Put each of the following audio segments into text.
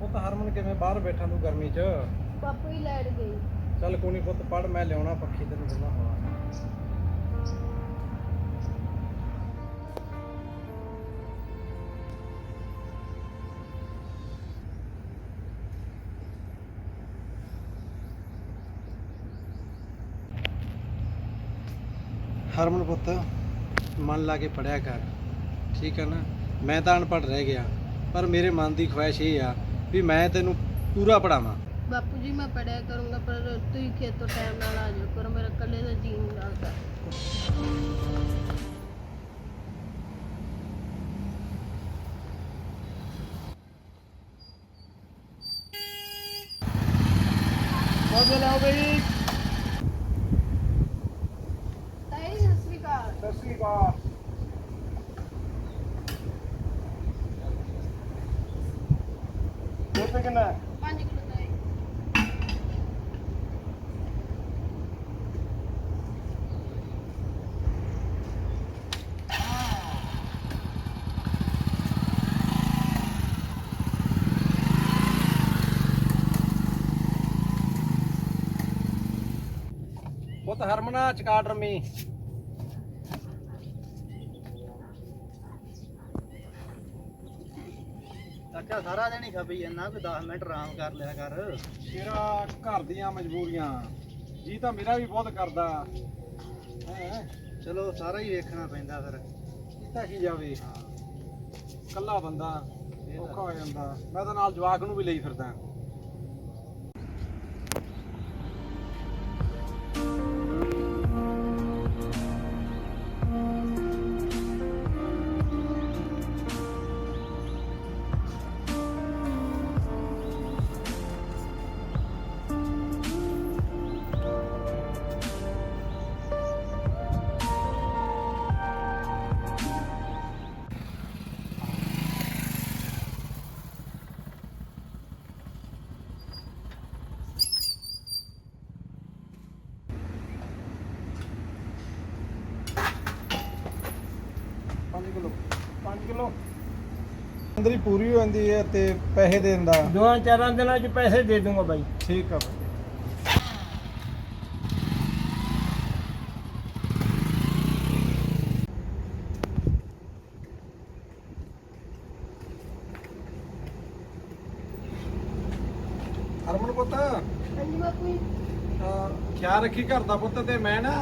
ਉਹ ਤਾਂ ਹਰਮਨ ਕਿਵੇਂ ਬਾਹਰ ਬੈਠਾ ਤੂੰ ਗਰਮੀ 'ਚ। ਪਾਪੂ ਹੀ ਲੈਟ ਗਈ। ਚੱਲ ਕੋਈ ਨਹੀਂ ਪੁੱਤ, ਪੜ ਮੈਂ ਲਿਆਉਣਾ ਪੱਖੀ ਤੈਨੂੰ ਦਿੰਦਾ ਹਵਾ। ਹਰਮਨ ਪੁੱਤ, ਮਨ ਲਾ ਕੇ ਪੜਿਆ ਕਰ, ਠੀਕ ਹੈ ਨਾ। ਮੈਂ ਤਾਂ ਅਨਪੜ੍ਹ ਰਹਿ ਗਿਆ, ਪਰ ਮੇਰੇ ਮਨ ਦੀ ਖੁਆਇਸ਼ ਇਹ ਆ ਵੀ ਮੈਂ ਤੈਨੂੰ ਪੂਰਾ ਪੜਾਵਾਂ। ਬਾਪੂ ਜੀ ਮੈਂ ਪੜਿਆ ਕਰੂੰਗਾ, ਪਰ ਤੁਸੀਂ ਖੇਤੋਂ ਟਾਈਮ ਨਾਲ ਆ ਜਾਓ ਕਰੋ, ਮੇਰਾ ਇਕੱਲੇ ਦਾ ਜੀਅ ਨਹੀਂ ਲੱਗਦਾ। ਕਦੋਂ ਲਾਓ ਬਈ? ਤਾਈ ਸਤਿ ਸ਼੍ਰੀ ਅਕਾਲ। ਸਤਿ ਸ਼੍ਰੀ ਅਕਾਲ। ਦੁੱਧ ਕਿੰਨਾ? 5 ਕਿਲੋ ਤਾਈ। ਪੁੱਤ ਹਰਮਨਾ ਚਕਾਟ ਰਮੀ। ਚਾਚਾ ਸਾਰਾ ਦਿਨ ਹੀ ਖਪੀ ਜਾਂਦਾ, ਕੋਈ 10 ਮਿੰਟ ਆਰਾਮ ਕਰ ਲਿਆ ਕਰ। ਤੇਰਾ ਘਰ ਦੀਆਂ ਮਜਬੂਰੀਆਂ, ਜੀ ਤਾਂ ਮੇਰਾ ਵੀ ਬਹੁਤ ਕਰਦਾ ਹੈ। ਚਲੋ ਸਾਰਾ ਹੀ ਵੇਖਣਾ ਪੈਂਦਾ ਫਿਰ। ਕੀਤਾ ਕੀ ਜਾਵੇ, ਕੱਲਾ ਬੰਦਾ ਔਖਾ ਹੋ ਜਾਂਦਾ। ਮੈਂ ਤਾਂ ਨਾਲ ਜਵਾਕ ਨੂੰ ਵੀ ਲਈ ਫਿਰਦਾ। ਕਿਲੋ 5 ਕਿਲੋ ਅੰਦਰ ਹੀ ਪੂਰੀ ਹੋ ਜਾਂਦੀ ਹੈ ਤੇ ਪੈਸੇ ਦੇ ਦਿੰਦਾ। 2-4 ਦਿਨਾਂ ਚ ਪੈਸੇ ਦੇ ਦੂੰਗਾ ਬਾਈ। ਠੀਕ ਆ ਬਾਈ। ਹਰਮਨ ਪੁੱਤ, ਹਾਂਜੀ ਬਾਪੂ ਜੀ। ਖਿਆਲ ਰੱਖੀ ਘਰ ਦਾ ਪੁੱਤ। ਤੇ ਮੈਂ ਨਾ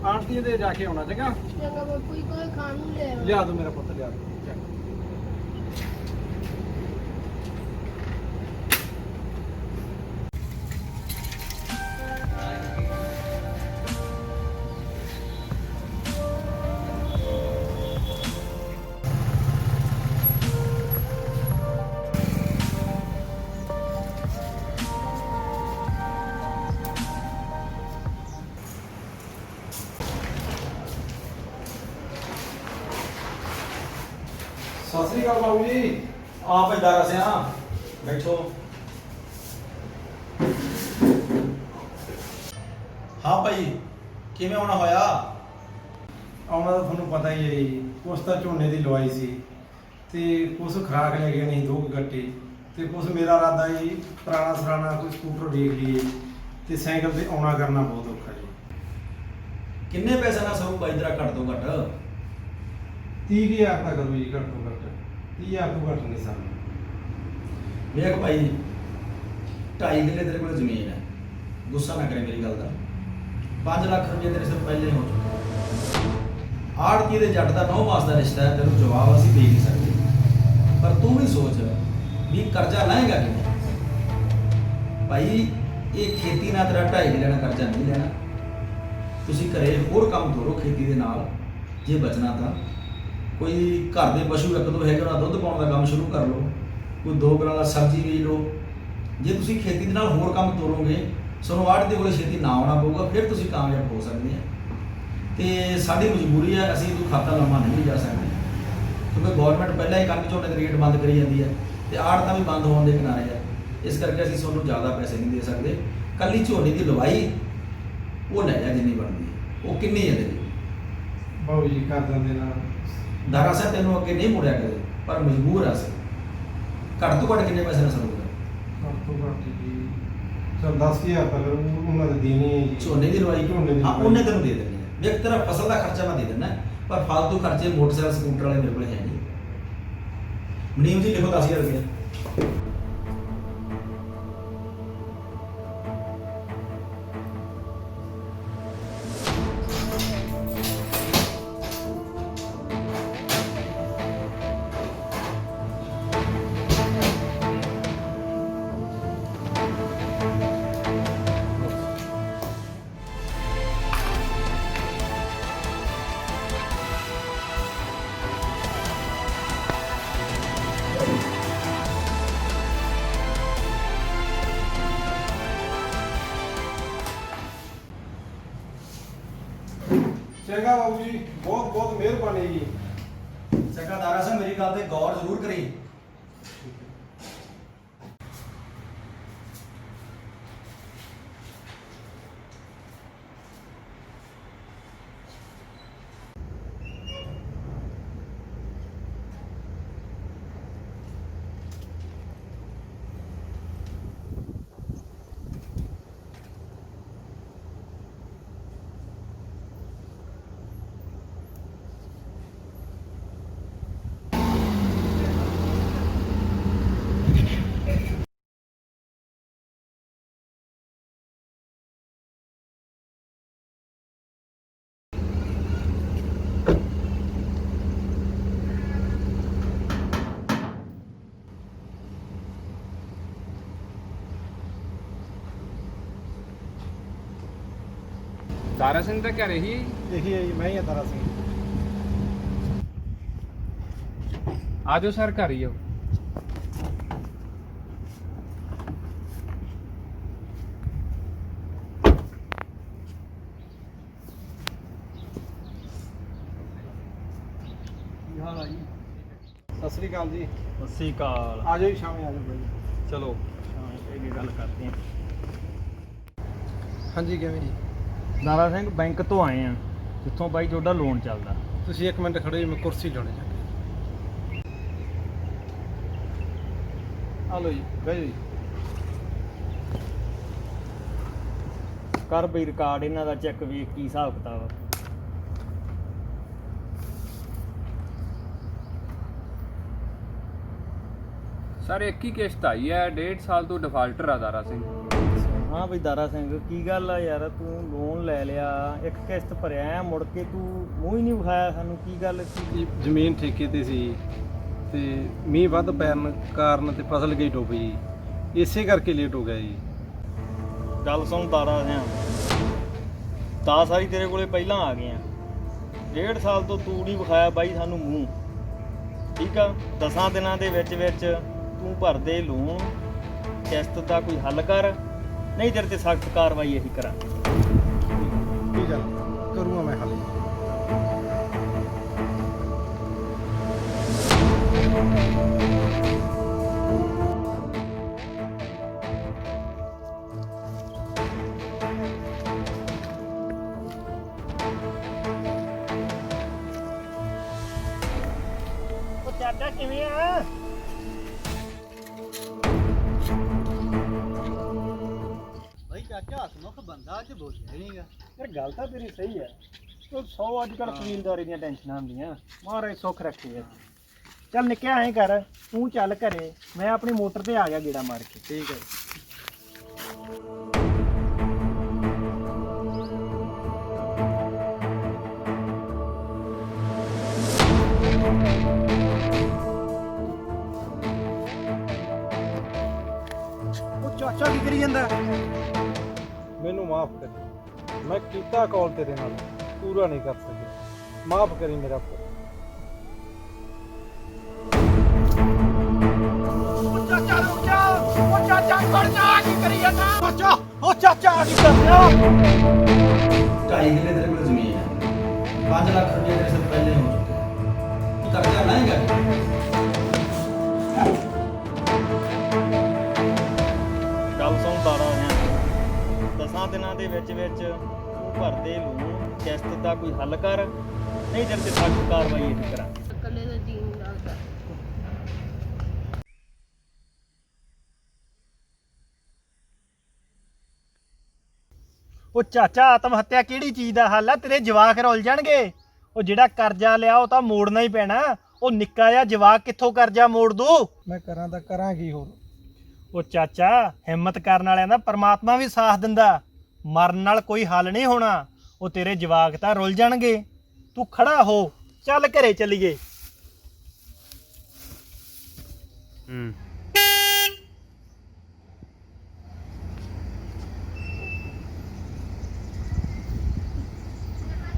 ਆਂਟੀ ਦੇ ਜਾ ਕੇ ਆਉਣਾ, ਚੰਗਾ। ਚੰਗਾ ਬਾਪੂ ਜੀ, ਕੋਈ ਖਾਣ ਨੂੰ ਲੈ ਆਓ। ਲਿਆ ਦੋ ਮੇਰਾ ਪੁੱਤ, ਲਿਆ ਦੋ। ਸਤਿ ਸ੍ਰੀ ਅਕਾਲ ਬਾਬੂ ਜੀ। ਆਪ ਇਦਾਂ ਰਸਿਆ ਬੈਠੋ। ਹਾਂ ਭਾਈ, ਕਿਵੇਂ ਆਉਣਾ ਹੋਇਆ? ਆਉਣਾ ਤਾਂ ਤੁਹਾਨੂੰ ਪਤਾ ਹੀ ਹੈ ਜੀ। ਕੁਛ ਤਾਂ ਝੋਨੇ ਦੀ ਲਵਾਈ ਸੀ ਤੇ ਕੁਛ ਖਰਾਕ ਲੈ ਗਏ ਨਹੀਂ, 2 ਗੱਟੇ। ਤੇ ਕੁਛ ਮੇਰਾ ਇਰਾਦਾ ਜੀ ਪੁਰਾਣਾ ਸਰਾਣਾ ਕੋਈ ਸਕੂਟਰ ਦੇਖ ਲਈਏ, ਤੇ ਸਾਈਕਲ ਤੇ ਆਉਣਾ ਕਰਨਾ ਬਹੁਤ ਔਖਾ ਜੀ। ਕਿੰਨੇ ਪੈਸੇ ਨਾਲ ਸਰੂ ਭਾਈ ਤੇਰਾ ਘੱਟ ਤੋਂ ਘੱਟ? 30,000 ਦਾ ਕਰੋ ਜੀ, ਘੱਟ ਤੋਂ ਘੱਟ 30,000 ਤੋਂ ਘੱਟ ਨਹੀਂ ਸਾਨੂੰ। ਵੇਖ ਭਾਈ, 2.5 ਕਿੱਲੇ ਤੇਰੇ ਕੋਲ ਜ਼ਮੀਨ ਹੈ, ਗੁੱਸਾ ਨਾ ਕਰੇ ਮੇਰੀ ਗੱਲ ਦਾ। 5 ਲੱਖ ਰੁਪਏ ਤੇਰੇ ਸਿਰ ਪਹਿਲੇ ਹੋ ਚੁੱਕੇ। ਆੜਤੀ ਦੇ ਜੱਟ ਦਾ 9 ਮਾਸ ਦਾ ਰਿਸ਼ਤਾ ਹੈ, ਤੈਨੂੰ ਜਵਾਬ ਅਸੀਂ ਦੇ ਨਹੀਂ ਸਕਦੇ। ਪਰ ਤੂੰ ਵੀ ਸੋਚ ਵੀ ਕਰਜ਼ਾ ਲਾਏਗਾ ਕਿਵੇਂ? ਭਾਈ ਇਹ ਖੇਤੀ ਨਾਲ ਤੇਰਾ 2.5 ਕਿੱਲੇ ਦਾ ਕਰਜ਼ਾ ਨਹੀਂ ਲੈਣਾ। ਤੁਸੀਂ ਘਰੇ ਹੋਰ ਕੰਮ ਤੋਰੋ ਖੇਤੀ ਦੇ ਨਾਲ, ਜੇ ਬਚਣਾ ਤਾਂ ਕੋਈ ਘਰ ਦੇ ਪਸ਼ੂ ਰੱਖ ਦੋ ਹੈਗੇ, ਉਹਨਾਂ ਦੁੱਧ ਪਾਉਣ ਦਾ ਕੰਮ ਸ਼ੁਰੂ ਕਰ ਲਓ, ਕੋਈ 2 ਕਿੱਲਾ ਦਾ ਸਬਜ਼ੀ ਬੀਜ ਲਓ। ਜੇ ਤੁਸੀਂ ਖੇਤੀ ਦੇ ਨਾਲ ਹੋਰ ਕੰਮ ਤੋਰੋਗੇ, ਤੁਹਾਨੂੰ ਆੜ੍ਹਤੀ ਦੇ ਕੋਲ ਛੇਤੀ ਨਾ ਆਉਣਾ ਪਊਗਾ, ਫਿਰ ਤੁਸੀਂ ਕਾਮਯਾਬ ਹੋ ਸਕਦੇ ਆ। ਤੇ ਸਾਡੀ ਮਜਬੂਰੀ ਹੈ, ਅਸੀਂ ਕੋਈ ਖਾਤਾ ਲੰਮਾ ਨਹੀਂ ਜਾ ਸਕਦੇ, ਕਿਉਂਕਿ ਗਵਰਨਮੈਂਟ ਪਹਿਲਾਂ ਹੀ ਕਣਕ ਝੋਨੇ ਦੇ ਰੇਟ ਬੰਦ ਕਰੀ ਜਾਂਦੀ ਹੈ ਤੇ ਆੜ੍ਹਤਾਂ ਵੀ ਬੰਦ ਹੋਣ ਦੇ ਕਿਨਾਰੇ ਹੈ। ਇਸ ਕਰਕੇ ਅਸੀਂ ਤੁਹਾਨੂੰ ਜ਼ਿਆਦਾ ਪੈਸੇ ਨਹੀਂ ਦੇ ਸਕਦੇ। ਕੱਲੀ ਝੋਨੇ ਦੀ ਲਵਾਈ ਉਹ ਲੈ ਜਾ ਜਿੰਨੀ ਬਣਦੀ ਹੈ। ਉਹ ਕਿੰਨੀ ਹੈ ਤੇਰੀ? ਬਾਬੂ ਜੀ ਕਰ ਦਿੰਦੇ ਨਾਲ। ਦਰਅਸਲ ਤੈਨੂੰ ਅੱਗੇ ਨਹੀਂ ਮੁੜਿਆ ਕਦੇ, ਪਰ ਮਜਬੂਰ ਆ ਅਸੀਂ। ਘੱਟ ਤੋਂ ਘੱਟ ਕਿੰਨੇ ਪੈਸੇ ਨਾਲ ਸਰੂਗਾ? ਘੱਟ ਤੋਂ ਘੱਟ ਜੀ ਚਲ 10000 ਤਾਂ ਫਿਰ ਉਹਨਾਂ ਦੇ ਦੇਣੀ ਹੈ ਜੀ। ਝੋਨੇ ਦੀ ਲਵਾਈ ਝੋਨੇ ਦੀ ਹਾਂ ਲਵਾਈ। ਉਹਨੇ ਤੈਨੂੰ ਦੇ ਦੇਣੀ ਹੈ। ਦੇਖ ਤੇਰਾ ਫਸਲ ਦਾ ਖਰਚਾ ਮੈਂ ਦੇ ਦਿੰਦਾ, ਪਰ ਫालतू ਖਰਚੇ ਮੋਟਰਸਾਈਕਲ ਸਕੂਟਰ ਵਾਲੇ ਮੇਰੇ ਕੋਲ ਹੈ ਨਹੀਂ। ਮਨੀਮ ਜੀ ਲਿਖੋ 10000 ਰੁਪਏ। ਚੰਗਾ ਬਾਬੂ ਜੀ, ਬਹੁਤ ਬਹੁਤ ਮਿਹਰਬਾਨੀ ਜੀ। ਚੰਗਾ ਦਾਰਾ ਸਿੰਘ, ਮੇਰੀ ਗੱਲ ਤੇ ਗੌਰ ਜ਼ਰੂਰ ਕਰੀ। ਦਾਰਾ ਸਿੰਘ ਦਾ ਘਰ ਇਹੀ ਹੈ ਜੀ? ਇਹੀ ਹੈ ਜੀ, ਮੈਂ ਹੀ ਹਾਂ ਤਾਰਾ ਸਿੰਘ। ਆ ਜਾਓ ਸਰ, ਘਰ ਹੀ ਆਓ। ਕੀ ਹਾਲ ਆ ਜੀ? ਸਤਿ ਸ੍ਰੀ ਅਕਾਲ ਜੀ। ਸਤਿ ਸ੍ਰੀ ਅਕਾਲ। ਆ ਜਾਓ ਜੀ, ਸ਼ਾਮੇ ਆ ਜਾਓ ਬਾਈ। ਚਲੋ ਇਹ ਗੱਲ ਕਰਦੇ ਹਾਂ। ਹਾਂਜੀ ਕਿਵੇਂ ਜੀ? ਦਾਰਾ ਸਿੰਘ ਬੈਂਕ ਤੋਂ ਆਏ ਆ, ਜਿੱਥੋਂ ਬਾਈ ਤੁਹਾਡਾ ਲੋਨ ਚੱਲਦਾ। ਤੁਸੀਂ 1 ਮਿੰਟ ਖੜੋ ਜੀ, ਮੈਂ ਕੁਰਸੀ ਲਾਉਣੀ ਜਾ ਕੇ। ਆ ਲਓ ਜੀ, ਬਹਿ ਜਾਓ ਜੀ। ਕਰ ਬਈ ਰਿਕਾਰਡ ਇਹਨਾਂ ਦਾ ਚੈੱਕ, ਵੇਖ ਕੀ ਹਿਸਾਬ ਕਿਤਾਬ ਆ। ਸਰ ਇੱਕ ਹੀ ਕਿਸ਼ਤ ਆਈ ਹੈ, 1.5 ਸਾਲ ਤੋਂ ਡਿਫਾਲਟਰ ਆ ਦਾਰਾ ਸਿੰਘ। ਹਾਂ ਬਈ ਦਾਰਾ ਸਿੰਘ, ਕੀ ਗੱਲ ਆ ਯਾਰ, ਤੂੰ ਲੋਨ ਲੈ ਲਿਆ, ਇੱਕ ਕਿਸ਼ਤ ਭਰਿਆ, ਮੁੜ ਕੇ ਤੂੰ ਮੂੰਹ ਹੀ ਨਹੀਂ ਵਿਖਾਇਆ ਸਾਨੂੰ, ਕੀ ਗੱਲ ਸੀ? ਜੀ ਜ਼ਮੀਨ ਠੇਕੇ ਤੇ ਸੀ ਤੇ ਮੀਂਹ ਵੱਧ ਪੈਣ ਕਾਰਨ ਤੇ ਫਸਲ ਗਈ ਡੁੱਬ ਜੀ, ਇਸੇ ਕਰਕੇ ਲੇਟ ਹੋ ਗਿਆ ਜੀ। ਗੱਲ ਸੁਣ ਦਾਰਾ ਸਿੰਘ, 10 ਸਾਰੀ ਤੇਰੇ ਕੋਲੇ ਪਹਿਲਾਂ ਆ ਗਏ ਆ, 1.5 ਸਾਲ ਤੋਂ ਤੂੰ ਨਹੀਂ ਵਿਖਾਇਆ ਬਾਈ ਸਾਨੂੰ ਮੂੰਹ, ਠੀਕ ਆ? 10 ਦਿਨਾਂ ਦੇ ਵਿੱਚ ਵਿੱਚ ਤੂੰ ਭਰਦੇ ਲੋਨ, ਕਿਸ਼ਤ ਦਾ ਕੋਈ ਹੱਲ ਕਰ, ਨਹੀਂ ਤੇਰੇ ਤੇ ਸਖਤ ਕਾਰਵਾਈ ਇਹੀ ਕਰਾਂ। ਕੀ ਗੱਲ ਕਰੂੰਗਾ ਮੈਂ ਹਾਲੇ। ਉਹ ਚਾਚਾ ਕਿਵੇਂ ਆ? ਬਾਈ ਚਾਚਾ ਹਸਮੁਖ ਬੰਦਾ ਅੱਜ ਬੋਲਿਆ ਨਹੀਂਗਾ। ਯਾਰ ਗੱਲ ਤਾਂ ਤੇਰੀ ਸਹੀ ਹੈ, ਉਹ 100 ਅੱਜ ਕੱਲ੍ਹ ਕਬੀਲਦਾਰੀ ਦੀਆਂ ਟੈਨਸ਼ਨਾਂ ਹੁੰਦੀਆਂ, ਮਹਾਰਾਜ ਸੁੱਖ ਰੱਖੇ। ਚੱਲ ਨਿੱਕਿਆ ਐਂ ਕਰ, ਤੂੰ ਚੱਲ ਘਰੇ, ਮੈਂ ਆਪਣੀ ਮੋਟਰ ਤੇ ਆ ਗਿਆ ਗੇੜਾ ਮਾਰ ਕੇ। ਠੀਕ ਹੈ। ਉਹ ਚਾਚਾ ਕੀ ਕਰੀ ਜਾਂਦਾ? ਮੈਨੂੰ ਮਾਫ ਕਰ, ਮੈਂ ਕੀਤਾ ਕਾਲ ਤੇਰੇ ਨਾਲ, ਪੂਰਾ ਨਹੀਂ ਕਰ ਸਕਿਆ, ਮਾਫ ਕਰੀ ਮੇਰਾ ਪੁੱਤ। ਉਹ ਚਾਚਾ ਰੁਕ ਜਾ, ਉਹ ਚਾਚਾ ਖੜ ਜਾ, ਕੀ ਕਰੀ ਜਾਂਦਾ? ਚਾਚਾ, ਉਹ ਚਾਚਾ ਕੀ ਕਰ ਰਿਹਾ? 2.5 ਕਿੱਲੇ ਤੇਰੇ ਕੋਲ ਜ਼ਮੀਨ ਹੈ, 5 ਲੱਖ ਰੁਪਏ ਤੇਰੇ ਸਿਰ ਪਹਿਲੇ ਹੋ ਚੁੱਕੇ ਹੈ। ਤੂੰ ਕਰਜ਼ਾ ਲਾਏਗਾ? ਗੱਲ ਸੁਣ ਦਾਰਾ ਹੈ, 10 ਦਿਨਾਂ ਦੇ ਵਿੱਚ ਵਿੱਚ ਤੂੰ ਭਰਦੇ ਲੋਨ, ਕਿਸ਼ਤ ਦਾ ਕੋਈ ਹੱਲ ਕਰ, ਨਹੀਂ ਤੇਰੇ ਤੇ ਸਖਤ ਕਾਰਵਾਈ ਇਹੀ ਕਰਾਂ। ਇਕੱਲੇ ਦਾ ਜੀਣ ਲੱਗਦਾ। ਉਹ ਚਾਚਾ ਆਤਮ ਹੱਤਿਆ ਕਿਹੜੀ ਚੀਜ਼ ਦਾ ਹੱਲ ਆ? ਤੇਰੇ ਜਵਾਕ ਰੁੱਲ ਜਾਣਗੇ। ਉਹ ਜਿਹੜਾ ਕਰਜ਼ਾ ਲਿਆ ਉਹ ਤਾਂ ਮੋੜਨਾ ਹੀ ਪੈਣਾ। ਉਹ ਨਿੱਕਾ ਜਿਹਾ ਜਵਾਕ ਕਿੱਥੋਂ ਕਰਜ਼ਾ ਮੋੜ ਦੂ? ਮੈਂ ਕਰਾਂ ਤਾਂ ਕਰਾਂ ਕੀ ਹੋਰ। ਉਹ ਚਾਚਾ ਹਿੰਮਤ ਕਰਨ ਵਾਲਿਆਂ ਦਾ ਪਰਮਾਤਮਾ ਵੀ ਸਾਥ ਦਿੰਦਾ। ਮਰਨ ਨਾਲ ਕੋਈ ਹੱਲ ਨਹੀਂ ਹੋਣਾ। ਉਹ ਤੇਰੇ ਜਵਾਕ ਤਾਂ ਰੁੱਲ ਜਾਣਗੇ। ਤੂੰ ਖੜਾ ਹੋ, ਚੱਲ ਘਰੇ ਚੱਲੀਏ।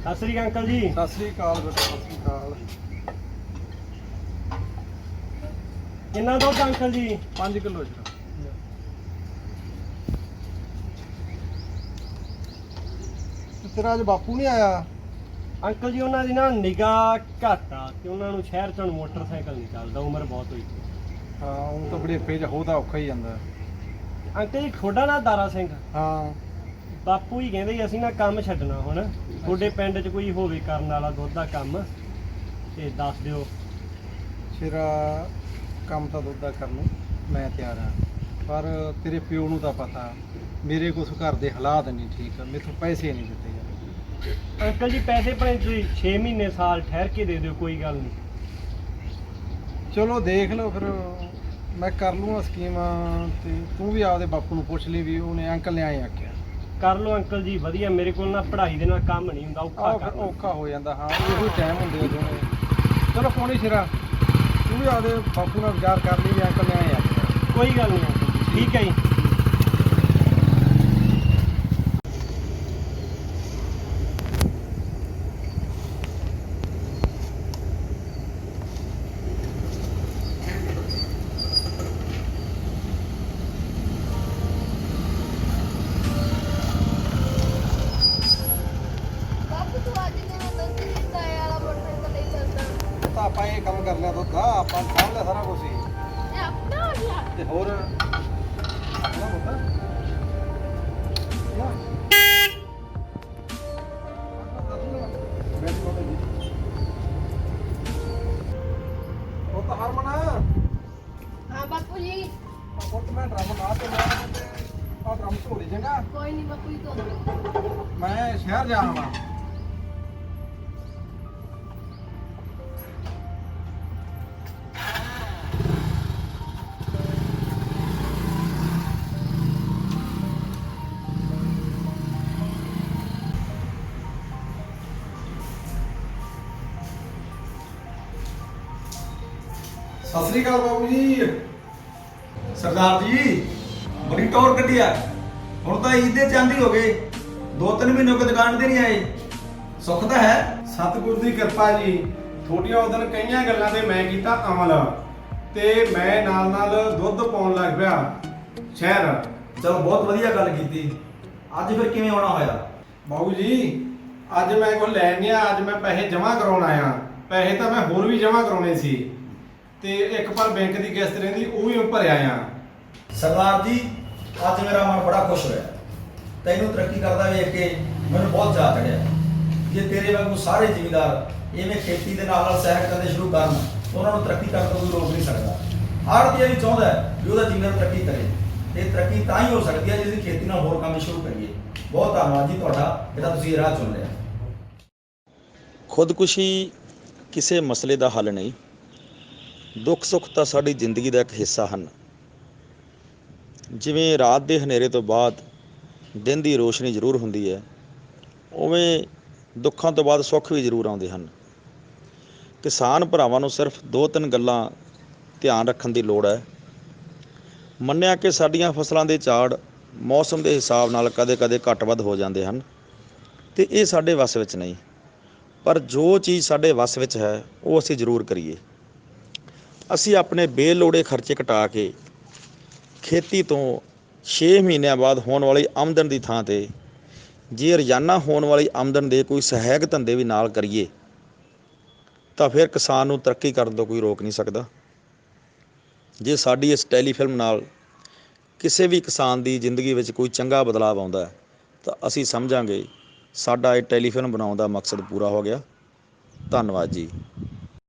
ਸਤਿ ਸ੍ਰੀ ਅਕਾਲ ਅੰਕਲ ਜੀ। ਸਤਿ ਸ੍ਰੀ ਅਕਾਲ ਬੇਟਾ, ਸਤਿ ਸ੍ਰੀ ਅਕਾਲ। ਕਿੰਨਾ ਦੁੱਧ ਅੰਕਲ ਜੀ? 5 ਕਿਲੋ ਜੀ। ਤੇਰਾ ਅੱਜ ਬਾਪੂ ਨਹੀਂ ਆਇਆ? ਅੰਕਲ ਜੀ ਉਹਨਾਂ ਦੀ ਨਾ ਨਿਗਾਹ ਘੱਟ ਆ ਤੇ ਉਹਨਾਂ ਨੂੰ ਸ਼ਹਿਰ ਚੋਂ ਮੋਟਰਸਾਈਕਲ ਨਹੀਂ ਚੱਲਦਾ, ਉਮਰ ਬਹੁਤ ਹੋਈ। ਹਾਂ ਉਹ ਤਾਂ ਬੜੇ ਪੇਜ ਹੋਦਾ ਔਖਾ ਹੀ ਜਾਂਦਾ। ਅੰਕਲ ਜੀ ਤੁਹਾਡਾ ਨਾਂ ਦਾਰਾ ਸਿੰਘ? ਹਾਂ ਬਾਪੂ ਹੀ ਕਹਿੰਦੇ ਸੀ ਅਸੀਂ ਨਾ ਕੰਮ ਛੱਡਣਾ ਹੁਣ। ਤੁਹਾਡੇ ਪਿੰਡ 'ਚ ਕੋਈ ਹੋਵੇ ਕਰਨ ਵਾਲਾ ਦੁੱਧ ਦਾ ਕੰਮ ਤੇ ਦੱਸ ਦਿਓ। ਸ਼ੇਰਾ ਕੰਮ ਤਾਂ ਦੁੱਧ ਦਾ ਕਰਨ ਨੂੰ ਮੈਂ ਤਿਆਰ ਹਾਂ, ਪਰ ਤੇਰੇ ਪਿਓ ਨੂੰ ਤਾਂ ਪਤਾ ਮੇਰੇ ਕੁਛ ਘਰ ਦੇ ਹਾਲਾਤ ਨਹੀਂ ਠੀਕ, ਮੈਥੋਂ ਪੈਸੇ ਨਹੀਂ ਦਿੱਤੇ ਜਾਂਦੇ। ਅੰਕਲ ਜੀ ਪੈਸੇ ਭਾਵੇਂ ਤੁਸੀਂ 6 ਮਹੀਨੇ ਸਾਲ ਠਹਿਰ ਕੇ ਦੇ ਦਿਓ, ਕੋਈ ਗੱਲ ਨਹੀਂ। ਚਲੋ ਦੇਖ ਲਓ ਫਿਰ, ਮੈਂ ਕਰ ਲੂੰਗਾ ਸਕੀਮ। ਤੇ ਤੂੰ ਵੀ ਆਪਦੇ ਬਾਪੂ ਨੂੰ ਪੁੱਛ ਲਈ ਵੀ ਉਹਨੇ ਅੰਕਲ ਨੇ ਆਏ ਆਖਿਆ। ਕਰ ਲਓ ਅੰਕਲ ਜੀ, ਵਧੀਆ। ਮੇਰੇ ਕੋਲ ਨਾ ਪੜ੍ਹਾਈ ਦੇ ਨਾਲ ਕੰਮ ਨਹੀਂ ਹੁੰਦਾ, ਔਖਾ ਆਹ ਫਿਰ ਕੰਮ। ਔਖਾ ਹੋ ਜਾਂਦਾ। ਹਾਂ ਇਹੋ ਟਾਈਮ ਹੁੰਦੇ ਆ ਦੋਵੇਂ। ਚਲੋ ਪੌਣੀ ਸ਼ੇਰਾ, ਤੂੰ ਵੀ ਆਪਦੇ ਬਾਪੂ ਨਾਲ ਵਿਚਾਰ ਕਰ ਲਈ ਵੀ ਅੰਕਲ ਨੇ ਆਏ ਆਖਿਆ। ਕੋਈ ਗੱਲ ਨਹੀਂ ਅੰਕਲ ਜੀ, ਠੀਕ ਹੈ ਜੀ। ਬਾਪੂ ਤੂੰ ਅੱਜ ਕਿਵੇਂ ਦੁੱਧ ਦਿੱਤਾ ਵਾਲਾ ਮੋਟਰਸਾਈਕਲ ਤੇ ਚੱਲਦਾ? ਤਾਂ ਆਪਾਂ ਇਹ ਕੰਮ ਕਰ ਲਿਆ ਦੁੱਧ ਦਾ, ਆਪਾਂ ਸਾਂਭ ਲਿਆ ਸਾਰਾ ਕੁਝ ਹੀ। ਇਹ ਆਪਣਾ ਹੋ ਗਿਆ? ਤੇ ਹੋਰ ਆਪਣਾ ਦੁੱਧ ਯਾ ਉਹ ਤਾਂ ਹਰਮਨ ਹਾਂ ਬਾਪੂ ਜੀ। ਪੁੱਤ ਮੈਂ ਡਰਮ ਲਾ ਤੇ ਮੈਂ ਆ ਡਰਮ ਧੋ ਲਈ ਚੰਗਾ। ਕੋਈ ਨਹੀਂ ਬਾਪੂ ਜੀ, ਤੋਂ ਮੈਂ ਸ਼ਹਿਰ ਜਾਣਾ ਵਾ। ਸਤਿ ਸ੍ਰੀ ਅਕਾਲ ਬਾਬੂ ਜੀ। ਸਰਦਾਰ ਜੀ ਬੜੀ ਟੌਰ ਕੱਢੀ ਆ। ਹੁਣ ਤਾਂ ਈਦ ਦੇ ਚੰਦ ਹੀ ਹੋ ਗਏ, 2-3 ਮਹੀਨੇ ਹੋ ਗਏ ਦੁਕਾਨ ਤੇ ਨਹੀਂ ਆਏ। ਸੁੱਖ ਤਾਂ ਹੈ? ਸਤਿਗੁਰ ਦੀ ਕਿਰਪਾ ਜੀ। ਥੋੜੀਆਂ ਉਹ ਦਿਨ ਕਈਆਂ ਗੱਲਾਂ ਤੇ ਮੈਂ ਕੀਤਾ ਅਮਲ, ਤੇ ਮੈਂ ਨਾਲ ਨਾਲ ਦੁੱਧ ਪਾਉਣ ਲੱਗ ਪਿਆ ਸ਼ਹਿਰ। ਚਲੋ ਬਹੁਤ ਵਧੀਆ ਗੱਲ ਕੀਤੀ। ਅੱਜ ਫਿਰ ਕਿਵੇਂ ਆਉਣਾ ਹੋਇਆ? ਬਾਬੂ ਜੀ ਅੱਜ ਮੈਂ ਕੁਝ ਲੈਣ ਨਹੀਂ ਆਇਆ, ਅੱਜ ਮੈਂ ਪੈਸੇ ਜਮ੍ਹਾਂ ਕਰਾਉਣ ਆਇਆ। ਪੈਸੇ ਤਾਂ ਮੈਂ ਹੋਰ ਵੀ ਜਮ੍ਹਾਂ ਕਰਾਉਣੇ ਸੀ, ਤੇ ਇੱਕ ਪਰ ਬੈਂਕ ਦੀ ਕਿਸ਼ਤ ਰਹਿੰਦੀ ਉਹ ਵੀ ਮੈਂ ਭਰਿਆ ਆ। ਸਰਦਾਰ ਜੀ ਅੱਜ ਮੇਰਾ ਮਨ ਬੜਾ ਖੁਸ਼ ਹੋਇਆ। ਤੈਨੂੰ ਤਰੱਕੀ ਕਰਦਾ ਵੇਖ ਕੇ ਮੈਨੂੰ ਬਹੁਤ ਚਾਅ ਚੜਿਆ। ਜੇ ਤੇਰੇ ਵਾਂਗੂ ਸਾਰੇ ਜ਼ਿਮੀਂਦਾਰ ਇਵੇਂ ਖੇਤੀ ਦੇ ਨਾਲ ਨਾਲ ਸਹਿਰ ਕਰਨੇ ਸ਼ੁਰੂ ਕਰਨ, ਉਹਨਾਂ ਨੂੰ ਤਰੱਕੀ ਕਰਨ ਤੋਂ ਕੋਈ ਰੋਕ ਨਹੀਂ ਸਕਦਾ। ਆੜ੍ਹਤੀਆ ਵੀ ਚਾਹੁੰਦਾ ਹੈ ਵੀ ਉਹਦਾ ਜ਼ਿਮੀਂਦਾਰ ਤਰੱਕੀ ਕਰੇ, ਤੇ ਤਰੱਕੀ ਤਾਂ ਹੀ ਹੋ ਸਕਦੀ ਹੈ ਜੇ ਅਸੀਂ ਖੇਤੀ ਨਾਲ ਹੋਰ ਕੰਮ ਸ਼ੁਰੂ ਕਰੀਏ। ਬਹੁਤ ਧੰਨਵਾਦ ਜੀ ਤੁਹਾਡਾ, ਜਿਹੜਾ ਤੁਸੀਂ ਇਹ ਰਾਹ ਚੁਣ ਲਿਆ। ਖੁਦਕੁਸ਼ੀ ਕਿਸੇ ਮਸਲੇ ਦਾ ਹੱਲ ਨਹੀਂ। ਦੁੱਖ ਸੁੱਖ ਤਾਂ ਸਾਡੀ ਜ਼ਿੰਦਗੀ ਦਾ ਇੱਕ ਹਿੱਸਾ ਹਨ। ਜਿਵੇਂ ਰਾਤ ਦੇ ਹਨੇਰੇ ਤੋਂ ਬਾਅਦ ਦਿਨ ਦੀ ਰੋਸ਼ਨੀ ਜ਼ਰੂਰ ਹੁੰਦੀ ਹੈ, ਉਵੇਂ ਦੁੱਖਾਂ ਤੋਂ ਬਾਅਦ ਸੁੱਖ ਵੀ ਜ਼ਰੂਰ ਆਉਂਦੇ ਹਨ। ਕਿਸਾਨ ਭਰਾਵਾਂ ਨੂੰ ਸਿਰਫ 2-3 ਗੱਲਾਂ ਧਿਆਨ ਰੱਖਣ ਦੀ ਲੋੜ ਹੈ। ਮੰਨਿਆ ਕਿ ਸਾਡੀਆਂ ਫਸਲਾਂ ਦੇ ਝਾੜ ਮੌਸਮ ਦੇ ਹਿਸਾਬ ਨਾਲ ਕਦੇ-ਕਦੇ ਘੱਟ ਵੱਧ ਹੋ ਜਾਂਦੇ ਹਨ, ਤੇ ਇਹ ਸਾਡੇ ਵੱਸ ਵਿੱਚ ਨਹੀਂ। ਪਰ ਜੋ ਚੀਜ਼ ਸਾਡੇ ਵੱਸ ਵਿੱਚ ਹੈ ਉਹ ਅਸੀਂ ਜ਼ਰੂਰ ਕਰੀਏ। ਅਸੀਂ ਆਪਣੇ ਬੇਲੋੜੇ ਖਰਚੇ ਘਟਾ ਕੇ ਖੇਤੀ ਤੋਂ 6 ਮਹੀਨਿਆਂ ਬਾਅਦ ਹੋਣ ਵਾਲੀ ਆਮਦਨ ਦੀ ਥਾਂ 'ਤੇ ਜੇ ਰੋਜ਼ਾਨਾ ਹੋਣ ਵਾਲੀ ਆਮਦਨ ਦੇ ਕੋਈ ਸਹਾਇਕ ਧੰਦੇ ਵੀ ਨਾਲ ਕਰੀਏ ਤਾਂ ਫਿਰ ਕਿਸਾਨ ਨੂੰ ਤਰੱਕੀ ਕਰਨ ਤੋਂ ਕੋਈ ਰੋਕ ਨਹੀਂ ਸਕਦਾ। ਜੇ ਸਾਡੀ ਇਸ ਟੈਲੀਫਿਲਮ ਨਾਲ ਕਿਸੇ ਵੀ ਕਿਸਾਨ ਦੀ ਜ਼ਿੰਦਗੀ ਵਿੱਚ ਕੋਈ ਚੰਗਾ ਬਦਲਾਅ ਆਉਂਦਾ ਹੈ ਤਾਂ ਅਸੀਂ ਸਮਝਾਂਗੇ ਸਾਡਾ ਇਹ ਟੈਲੀਫਿਲਮ ਬਣਾਉਣ ਦਾ ਮਕਸਦ ਪੂਰਾ ਹੋ ਗਿਆ। ਧੰਨਵਾਦ ਜੀ।